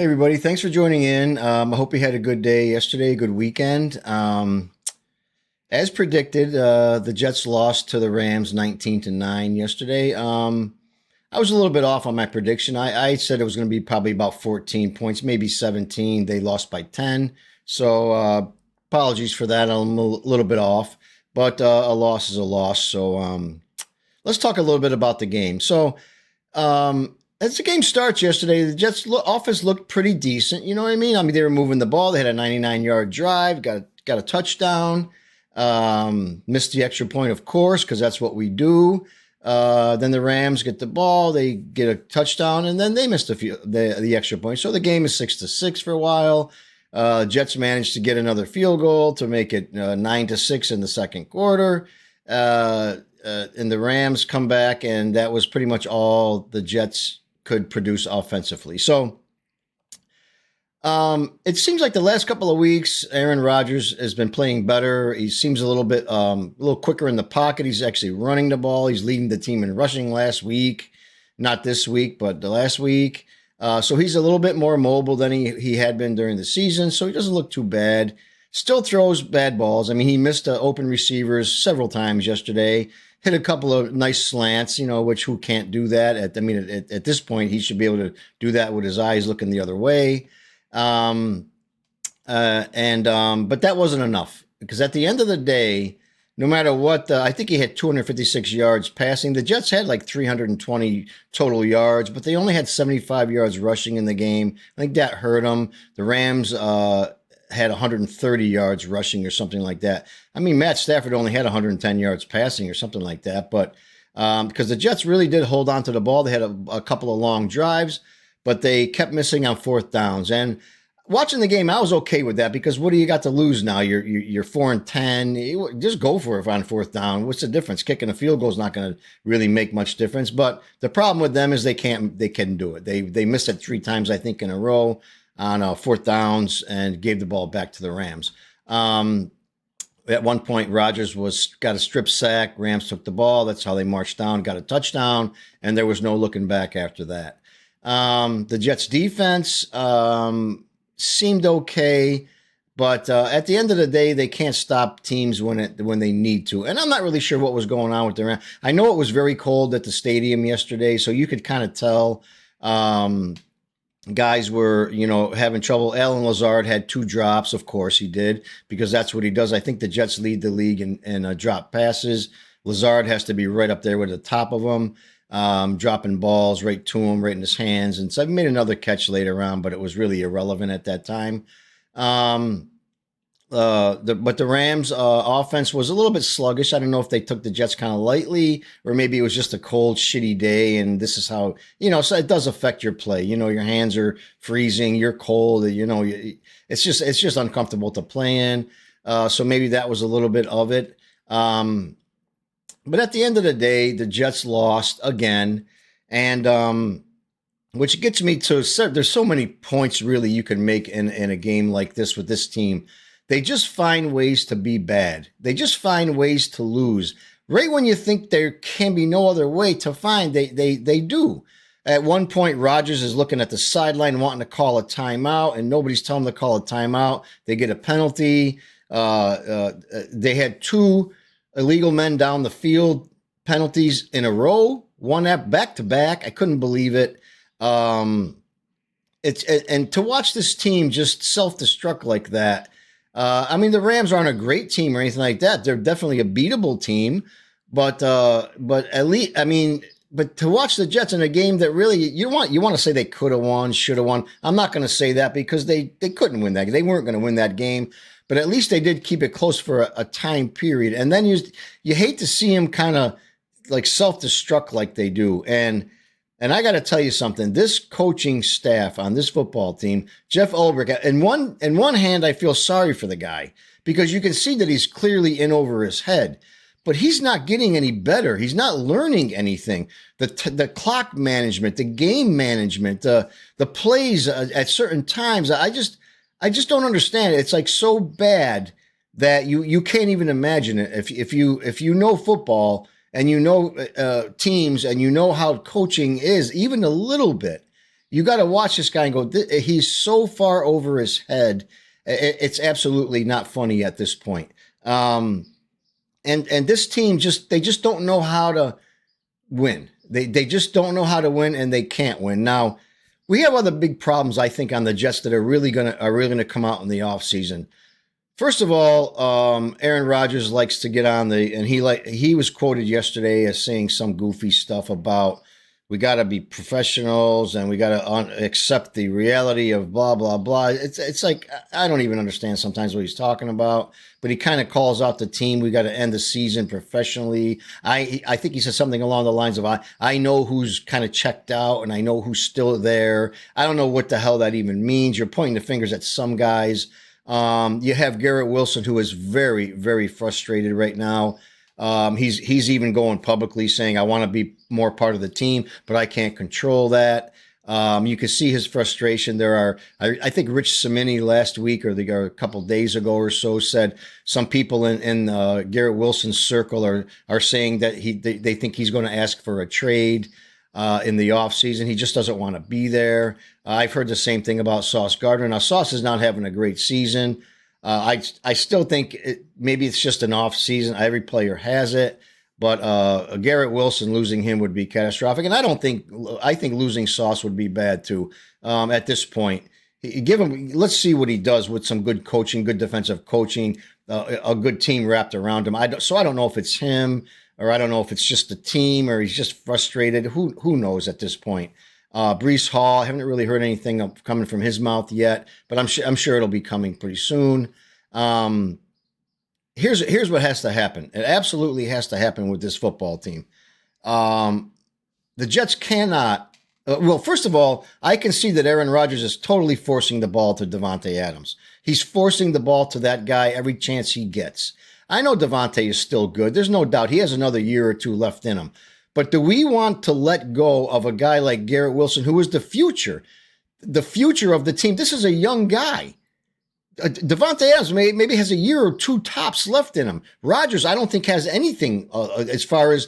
everybody, thanks for joining in. I hope you had a good day yesterday, a good weekend. As predicted, the Jets lost to the Rams 19-9 yesterday. I was a little bit off on my prediction. I said it was going to be probably about 14 points, maybe 17. They lost by 10. So apologies for that. I'm a little bit off, but a loss is a loss. So let's talk a little bit about the game. So as the game starts yesterday, the Jets offense looked pretty decent. You know what I mean? I mean, they were moving the ball. They had a 99-yard drive, got a touchdown, missed the extra point, of course, because that's what we do. Then the Rams get the ball, they get a touchdown, and then they missed the extra point. So the game is 6-6 for a while. Jets managed to get another field goal to make it 9-6 in the second quarter. And the Rams come back, and that was pretty much all the Jets could produce offensively. So it seems like the last couple of weeks, Aaron Rodgers has been playing better. He seems a little quicker in the pocket. He's actually running the ball. He's leading the team in rushing last week, not this week, but the last week. So he's a little bit more mobile than he had been during the season. So he doesn't look too bad. Still throws bad balls. I mean, he missed open receivers several times yesterday. Hit a couple of nice slants, which who can't do that? At this point, he should be able to do that with his eyes looking the other way. But that wasn't enough, because at the end of the day, no matter what, I think he had 256 yards passing. The Jets had like 320 total yards, but they only had 75 yards rushing in the game. I think that hurt them. The Rams had 130 yards rushing or something like that. I mean, Matt Stafford only had 110 yards passing or something like that. But because the Jets really did hold on to the ball, they had a couple of long drives, but they kept missing on fourth downs. And watching the game, I was okay with that, because what do you got to lose now? You're 4-10. Just go for it on fourth down. What's the difference? Kicking a field goal is not going to really make much difference. But the problem with them is they can't do it. They missed it 3 times, I think, in a row on fourth downs, and gave the ball back to the Rams. At one point, Rodgers got a strip sack. Rams took the ball. That's how they marched down, got a touchdown, and there was no looking back after that. The Jets defense seemed okay, but at the end of the day, they can't stop teams when they need to. And I'm not really sure what was going on with the Rams. I know it was very cold at the stadium yesterday, so you could kind of tell guys were, having trouble. Alan Lazard had 2 drops. Of course he did, because that's what he does. I think the Jets lead the league in drop passes. Lazard has to be right up there with the top of them, dropping balls right to him, right in his hands. And so I made another catch later on, but it was really irrelevant at that time. But the Rams offense was a little bit sluggish. I don't know if they took the Jets kind of lightly, or maybe it was just a cold, shitty day. And this is how, so it does affect your play. Your hands are freezing, you're cold, it's just uncomfortable to play in. So maybe that was a little bit of it. But at the end of the day, the Jets lost again. And, which gets me to, there's so many points really you can make in a game like this with this team. They just find ways to be bad. They just find ways to lose. Right when you think there can be no other way to find, they do. At one point, Rodgers is looking at the sideline wanting to call a timeout, and nobody's telling him to call a timeout. They get a penalty. They had 2 illegal men down the field penalties in a row, one at back to back. I couldn't believe it. And to watch this team just self-destruct like that. The Rams aren't a great team or anything like that. They're definitely a beatable team, but at least, but to watch the Jets in a game that really you want to say they could have won, should have won. I'm not going to say that, because they couldn't win that. They weren't going to win that game, but at least they did keep it close for a time period. And then you hate to see them kind of like self-destruct like they do. And I got to tell you something, this coaching staff on this football team, Jeff Ulbrich, in one hand, I feel sorry for the guy, because you can see that he's clearly in over his head, but he's not getting any better. He's not learning anything. The clock management, the game management, the plays at certain times, I just don't understand it. It's like so bad that you can't even imagine it. If you know football, and teams, and how coaching is, even a little bit, You got to watch this guy and go, he's so far over his head. It's absolutely not funny at this point. And this team they just don't know how to win. They just don't know how to win, and they can't win. Now, we have other big problems, I think, on the Jets that are really gonna come out in the offseason. First of all, Aaron Rodgers likes to get on and he was quoted yesterday as saying some goofy stuff about we got to be professionals and we got to accept the reality of blah blah blah. It's like I don't even understand sometimes what he's talking about. But he kind of calls out the team. We got to end the season professionally. I think he said something along the lines of I know who's kind of checked out and I know who's still there. I don't know what the hell that even means. You're pointing the fingers at some guys. You have Garrett Wilson, who is very, very frustrated right now. He's even going publicly saying, I want to be more part of the team, but I can't control that. You can see his frustration. I think Rich Cimini last week or a couple days ago or so said some people in Garrett Wilson's circle are saying that they think he's going to ask for a trade in the offseason. He just doesn't want to be there. I've heard the same thing about Sauce Gardner. Now, Sauce is not having a great season. I still think maybe it's just an off season. Every player has it, but Garrett Wilson, losing him would be catastrophic. And I think losing Sauce would be bad too. At this point, let's see what he does with some good coaching, good defensive coaching, a good team wrapped around him. I don't know if it's him or I don't know if it's just the team or he's just frustrated. Who knows at this point? Breece Hall, I haven't really heard anything coming from his mouth yet, but I'm sure it'll be coming pretty soon. Here's what has to happen. It absolutely has to happen with this football team. The Jets cannot. Well, first of all, I can see that Aaron Rodgers is totally forcing the ball to Davante Adams. He's forcing the ball to that guy every chance he gets. I know Davante is still good. There's no doubt he has another year or two left in him. But do we want to let go of a guy like Garrett Wilson, who is the future of the team? This is a young guy. Davante Adams maybe has a year or two tops left in him. Rodgers, I don't think has anything as far as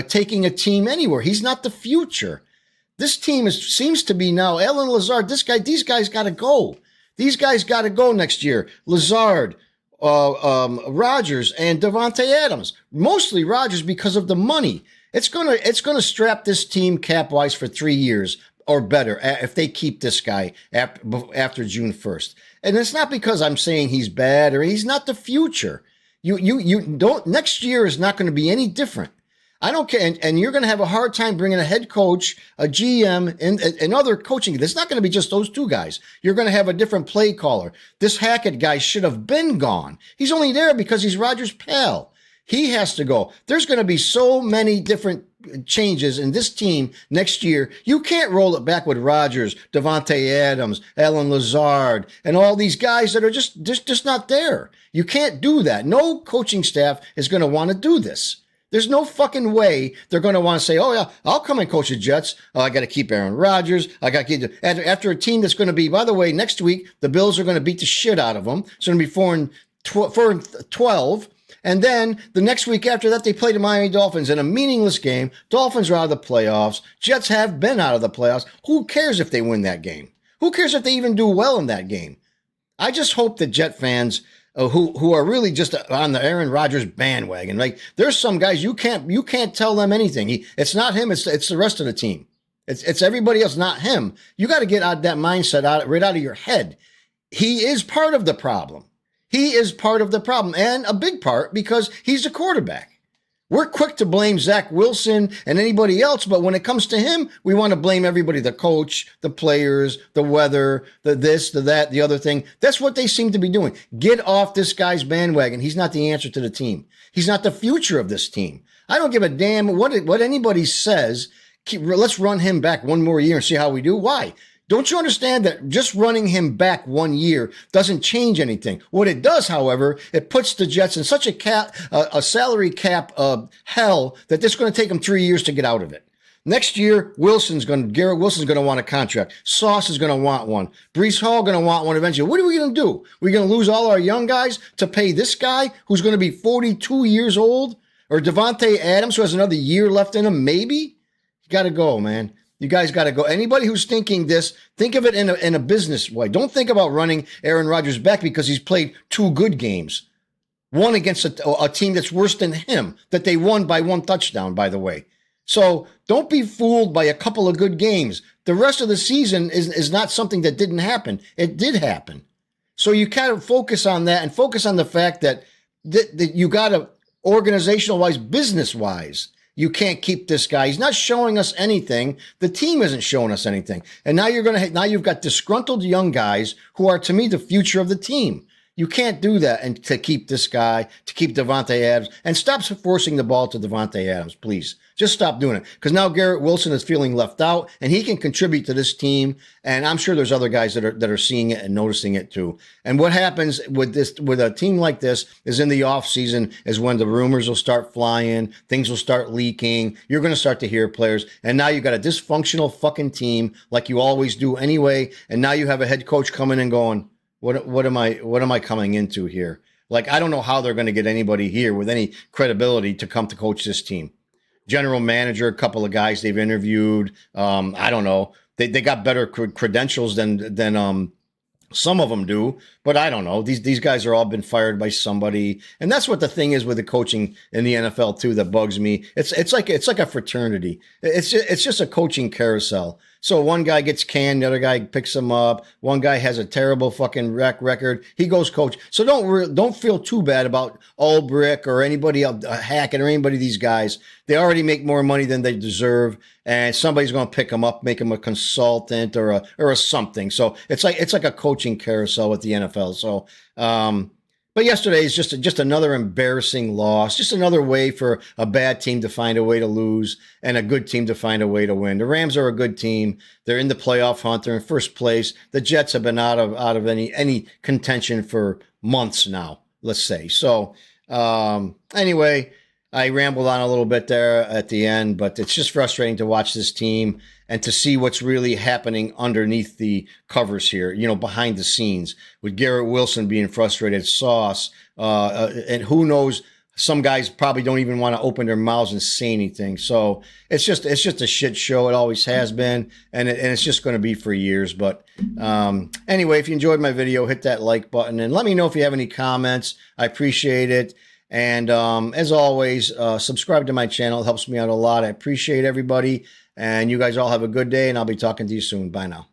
taking a team anywhere. He's not the future. This team seems to be now. Allen Lazard, these guys got to go. These guys got to go next year. Lazard, Rodgers, and Davante Adams. Mostly Rodgers because of the money. It's gonna strap this team cap wise for 3 years or better if they keep this guy after June 1st. And it's not because I'm saying he's bad or he's not the future. You don't. Next year is not going to be any different. I don't care. And you're going to have a hard time bringing a head coach, a GM, and other coaching. It's not going to be just those two guys. You're going to have a different play caller. This Hackett guy should have been gone. He's only there because he's Rodgers' pal. He has to go. There's going to be so many different changes in this team next year. You can't roll it back with Rodgers, Davante Adams, Allen Lazard, and all these guys that are just not there. You can't do that. No coaching staff is going to want to do this. There's no fucking way they're going to want to say, oh, yeah, I'll come and coach the Jets. Oh, I got to keep Aaron Rodgers. I got to keep after a team that's going to be, by the way, next week, the Bills are going to beat the shit out of them. It's going to be 4-12. And then the next week after that, they play the Miami Dolphins in a meaningless game. Dolphins are out of the playoffs. Jets have been out of the playoffs. Who cares if they win that game? Who cares if they even do well in that game? I just hope that Jet fans who are really just on the Aaron Rodgers bandwagon, like there's some guys you can't tell them anything. It's not him. It's the rest of the team. It's everybody else, not him. You got to get out that mindset right out of your head. He is part of the problem. He is part of the problem, and a big part because he's a quarterback. We're quick to blame Zach Wilson and anybody else, but when it comes to him, we want to blame everybody, the coach, the players, the weather, the this, the that, the other thing. That's what they seem to be doing. Get off this guy's bandwagon. He's not the answer to the team. He's not the future of this team. I don't give a damn what anybody says. Let's run him back one more year and see how we do. Why? Don't you understand that just running him back 1 year doesn't change anything? What it does, however, it puts the Jets in such a salary cap hell that it's going to take them 3 years to get out of it. Next year, Garrett Wilson's going to want a contract. Sauce is going to want one. Breece Hall going to want one eventually. What are we going to do? We're going to lose all our young guys to pay this guy who's going to be 42 years old? Or Davante Adams, who has another year left in him, maybe? You got to go, man. You guys got to go. Anybody who's thinking this, think of it in a business way. Don't think about running Aaron Rodgers back because he's played 2 good games. One against a team that's worse than him, that they won by 1 touchdown, by the way. So don't be fooled by a couple of good games. The rest of the season is not something that didn't happen. It did happen. So you kind of focus on that and focus on the fact that you got to, organizational-wise, business-wise, you can't keep this guy. He's not showing us anything. The team isn't showing us anything. And now you've got disgruntled young guys who are, to me, the future of the team. You can't do that and to keep this guy, to keep Davante Adams, and stop forcing the ball to Davante Adams, please. Just stop doing it. Because now Garrett Wilson is feeling left out, and he can contribute to this team. And I'm sure there's other guys that are seeing it and noticing it too. And what happens with a team like this is in the offseason is when the rumors will start flying, things will start leaking. You're going to start to hear players. And now you've got a dysfunctional fucking team like you always do anyway. And now you have a head coach coming and going, What am I coming into here? Like, I don't know how they're going to get anybody here with any credibility to come to coach this team. General manager, a couple of guys they've interviewed. I don't know. They got better credentials than some of them do, but I don't know. These guys are all been fired by somebody, and that's what the thing is with the coaching in the NFL too that bugs me. It's like a fraternity. It's just a coaching carousel. So one guy gets canned, the other guy picks him up. One guy has a terrible fucking record. He goes coach. So don't feel too bad about Ulbrich or anybody else, Hackett or anybody of these guys. They already make more money than they deserve, and somebody's going to pick them up, make them a consultant or a something. So it's like a coaching carousel with the NFL. So, but yesterday is just another embarrassing loss, just another way for a bad team to find a way to lose and a good team to find a way to win. The Rams are a good team. They're in the playoff hunt. They're in first place. The Jets have been out of any contention for months now, let's say. So, anyway, I rambled on a little bit there at the end, but it's just frustrating to watch this team and to see what's really happening underneath the covers here, behind the scenes, with Garrett Wilson being frustrated, Sauce, and who knows, some guys probably don't even want to open their mouths and say anything. So it's just a shit show. It always has been, and it's just going to be for years. But anyway, if you enjoyed my video, hit that like button and let me know if you have any comments. I appreciate it. And as always, subscribe to my channel. It helps me out a lot. I appreciate everybody. And you guys all have a good day, and I'll be talking to you soon. Bye now.